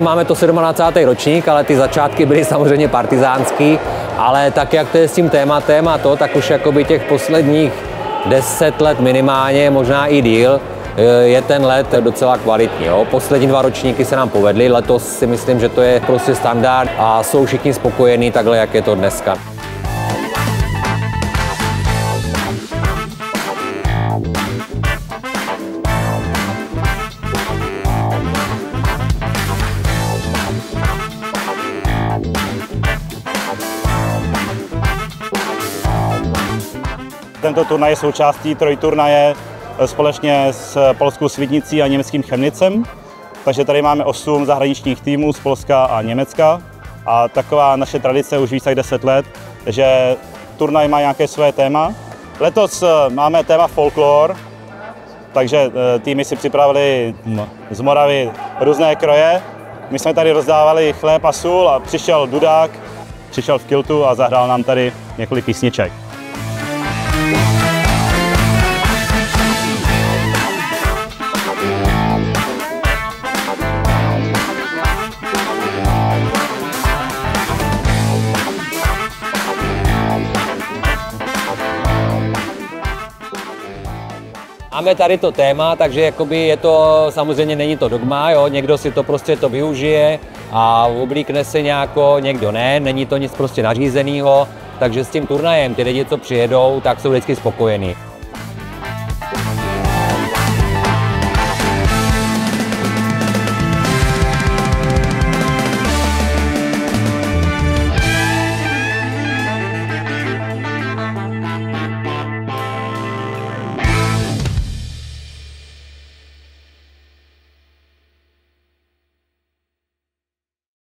Máme to 27. ročník, ale ty začátky byly samozřejmě partizánský, ale tak, jak to je s tím tématem a to, tak už jakoby těch posledních 10 let minimálně, možná i díl, je ten let docela kvalitní. Jo. Poslední 2 ročníky se nám povedly, letos si myslím, že to je prostě standard a jsou všichni spokojení takhle, jak je to dneska. Tento turnaj je součástí trojturnaje společně s polskou Svidnicí a německým Chemnicem. Takže tady máme 8 zahraničních týmů z Polska a Německa. A taková naše tradice už více jak 10 let, že turnaj má nějaké své téma. Letos máme téma folklor, takže týmy si připravili z Moravy různé kroje. My jsme tady rozdávali chléb a sůl a přišel dudák, přišel v kiltu a zahrál nám tady několik písniček. Máme tady to téma, takže jakoby je to, samozřejmě není to dogma, jo? Někdo si to prostě to využije a oblíkne se nějako, někdo ne, není to nic prostě nařízeného, takže s tím turnajem ty lidi, co přijedou, tak jsou vždycky spokojení.